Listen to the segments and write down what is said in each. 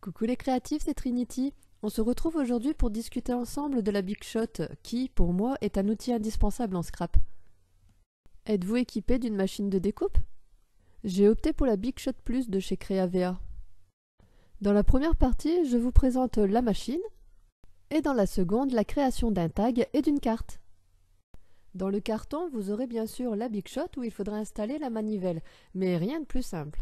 Coucou les créatifs, c'est Trinity. On se retrouve aujourd'hui pour discuter ensemble de la Big Shot qui, pour moi, est un outil indispensable en scrap. Êtes-vous équipé d'une machine de découpe? J'ai opté pour la Big Shot Plus de chez Creavea. Dans la première partie, je vous présente la machine et dans la seconde, la création d'un tag et d'une carte. Dans le carton, vous aurez bien sûr la Big Shot où il faudra installer la manivelle, mais rien de plus simple.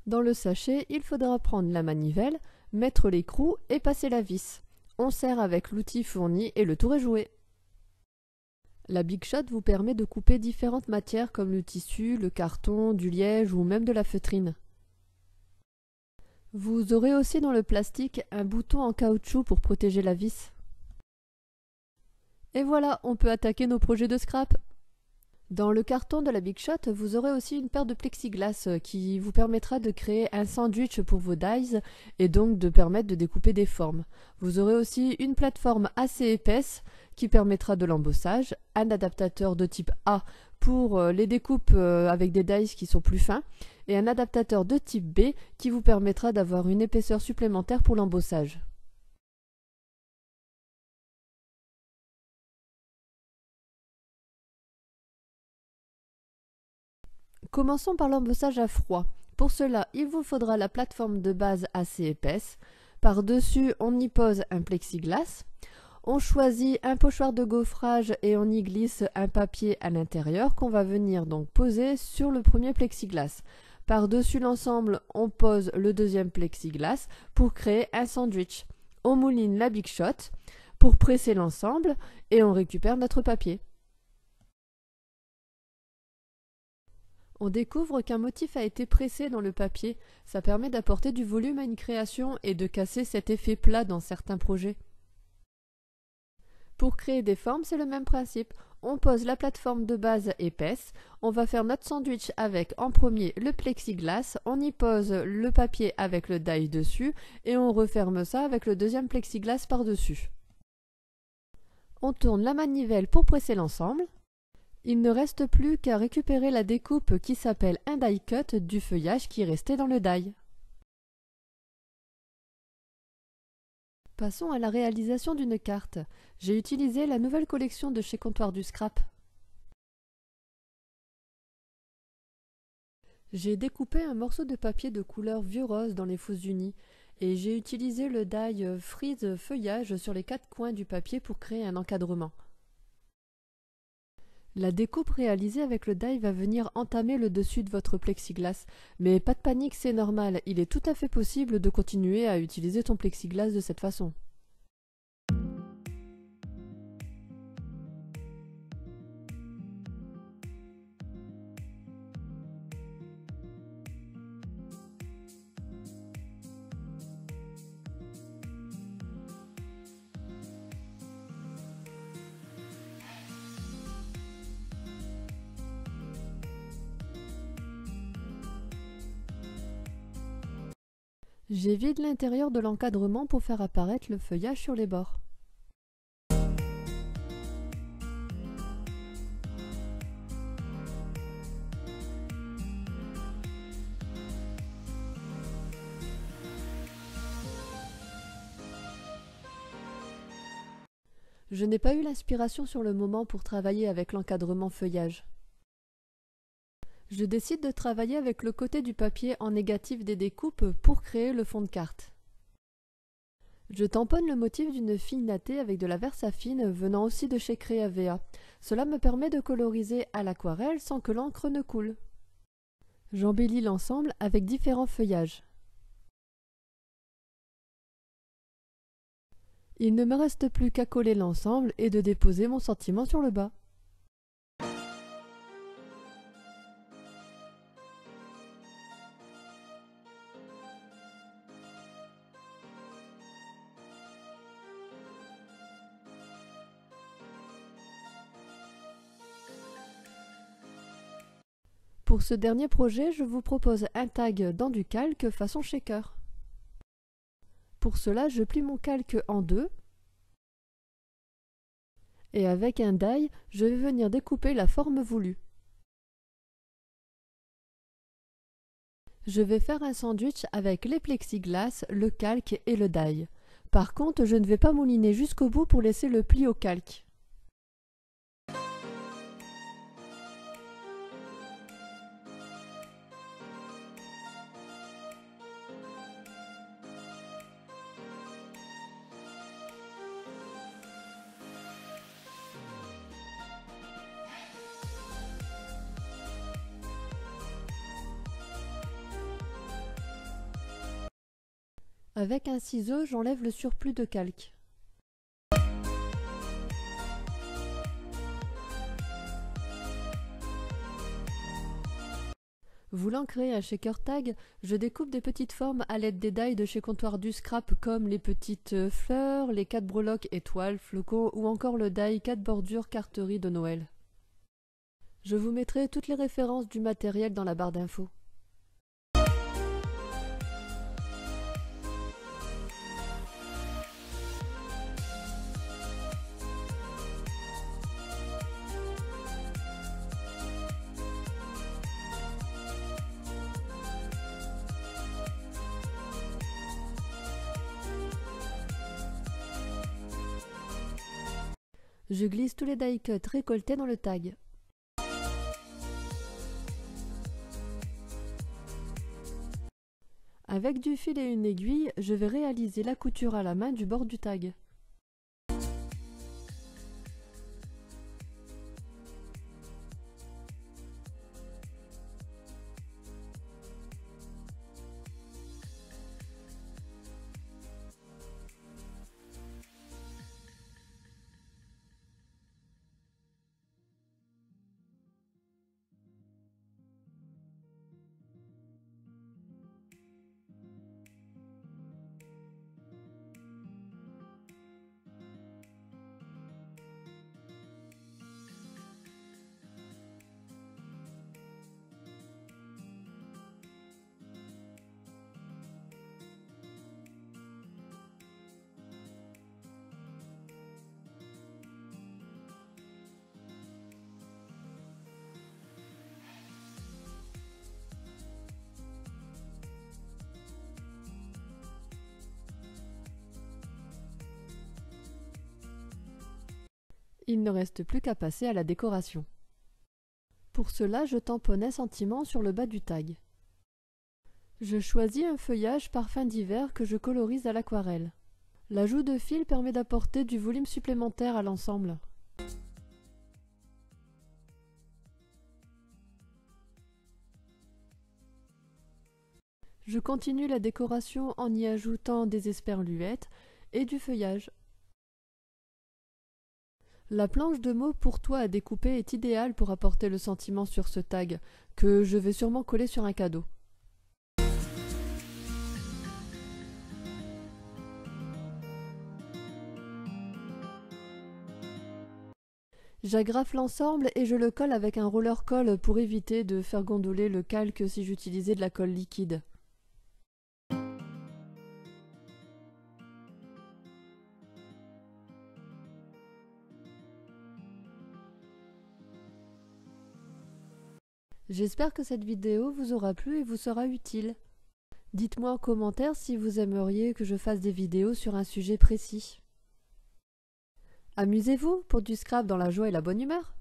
Dans le sachet, il faudra prendre la manivelle, mettre l'écrou et passer la vis. On serre avec l'outil fourni et le tour est joué. La Big Shot vous permet de couper différentes matières comme le tissu, le carton, du liège ou même de la feutrine. Vous aurez aussi dans le plastique un bouton en caoutchouc pour protéger la vis. Et voilà, on peut attaquer nos projets de scrap. Dans le carton de la Big Shot, vous aurez aussi une paire de plexiglas qui vous permettra de créer un sandwich pour vos dies et donc de permettre de découper des formes. Vous aurez aussi une plateforme assez épaisse qui permettra de l'embossage, un adaptateur de type A pour les découpes avec des dies qui sont plus fins et un adaptateur de type B qui vous permettra d'avoir une épaisseur supplémentaire pour l'embossage. Commençons par l'embossage à froid. Pour cela, il vous faudra la plateforme de base assez épaisse. Par-dessus, on y pose un plexiglas. On choisit un pochoir de gaufrage et on y glisse un papier à l'intérieur qu'on va venir donc poser sur le premier plexiglas. Par-dessus l'ensemble, on pose le deuxième plexiglas pour créer un sandwich. On mouline la Big Shot pour presser l'ensemble et on récupère notre papier. On découvre qu'un motif a été pressé dans le papier. Ça permet d'apporter du volume à une création et de casser cet effet plat dans certains projets. Pour créer des formes, c'est le même principe. On pose la plateforme de base épaisse, on va faire notre sandwich avec en premier le plexiglas, on y pose le papier avec le die dessus et on referme ça avec le deuxième plexiglas par-dessus. On tourne la manivelle pour presser l'ensemble. Il ne reste plus qu'à récupérer la découpe qui s'appelle un die cut du feuillage qui restait dans le die. Passons à la réalisation d'une carte. J'ai utilisé la nouvelle collection de chez Comptoir du Scrap. J'ai découpé un morceau de papier de couleur vieux rose dans les faux unis et j'ai utilisé le die Freeze feuillage sur les quatre coins du papier pour créer un encadrement. La découpe réalisée avec le die va venir entamer le dessus de votre plexiglas, mais pas de panique, c'est normal, il est tout à fait possible de continuer à utiliser ton plexiglas de cette façon. J'évite l'intérieur de l'encadrement pour faire apparaître le feuillage sur les bords. Je n'ai pas eu l'inspiration sur le moment pour travailler avec l'encadrement feuillage. Je décide de travailler avec le côté du papier en négatif des découpes pour créer le fond de carte. Je tamponne le motif d'une fille nattée avec de la Versafine venant aussi de chez Creavea. Cela me permet de coloriser à l'aquarelle sans que l'encre ne coule. J'embellis l'ensemble avec différents feuillages. Il ne me reste plus qu'à coller l'ensemble et de déposer mon sentiment sur le bas. Pour ce dernier projet, je vous propose un tag dans du calque façon shaker. Pour cela, je plie mon calque en deux et avec un die, je vais venir découper la forme voulue. Je vais faire un sandwich avec les plexiglas, le calque et le die. Par contre, je ne vais pas mouliner jusqu'au bout pour laisser le pli au calque. Avec un ciseau, j'enlève le surplus de calque. Voulant créer un shaker tag, je découpe des petites formes à l'aide des die de chez Comptoir du Scrap comme les petites fleurs, les 4 breloques étoiles, flocons ou encore le die 4 bordures carterie de Noël. Je vous mettrai toutes les références du matériel dans la barre d'infos. Je glisse tous les die cuts récoltés dans le tag. Avec du fil et une aiguille, je vais réaliser la couture à la main du bord du tag. Il ne reste plus qu'à passer à la décoration. Pour cela, je tamponne un sentiment sur le bas du tag. Je choisis un feuillage parfum d'hiver que je colorise à l'aquarelle. L'ajout de fil permet d'apporter du volume supplémentaire à l'ensemble. Je continue la décoration en y ajoutant des esperluettes et du feuillage. La planche de mots pour toit à découper est idéale pour apporter le sentiment sur ce tag, que je vais sûrement coller sur un cadeau. J'agrafe l'ensemble et je le colle avec un roller colle pour éviter de faire gondoler le calque si j'utilisais de la colle liquide. J'espère que cette vidéo vous aura plu et vous sera utile. Dites-moi en commentaire si vous aimeriez que je fasse des vidéos sur un sujet précis. Amusez-vous pour du scrap dans la joie et la bonne humeur.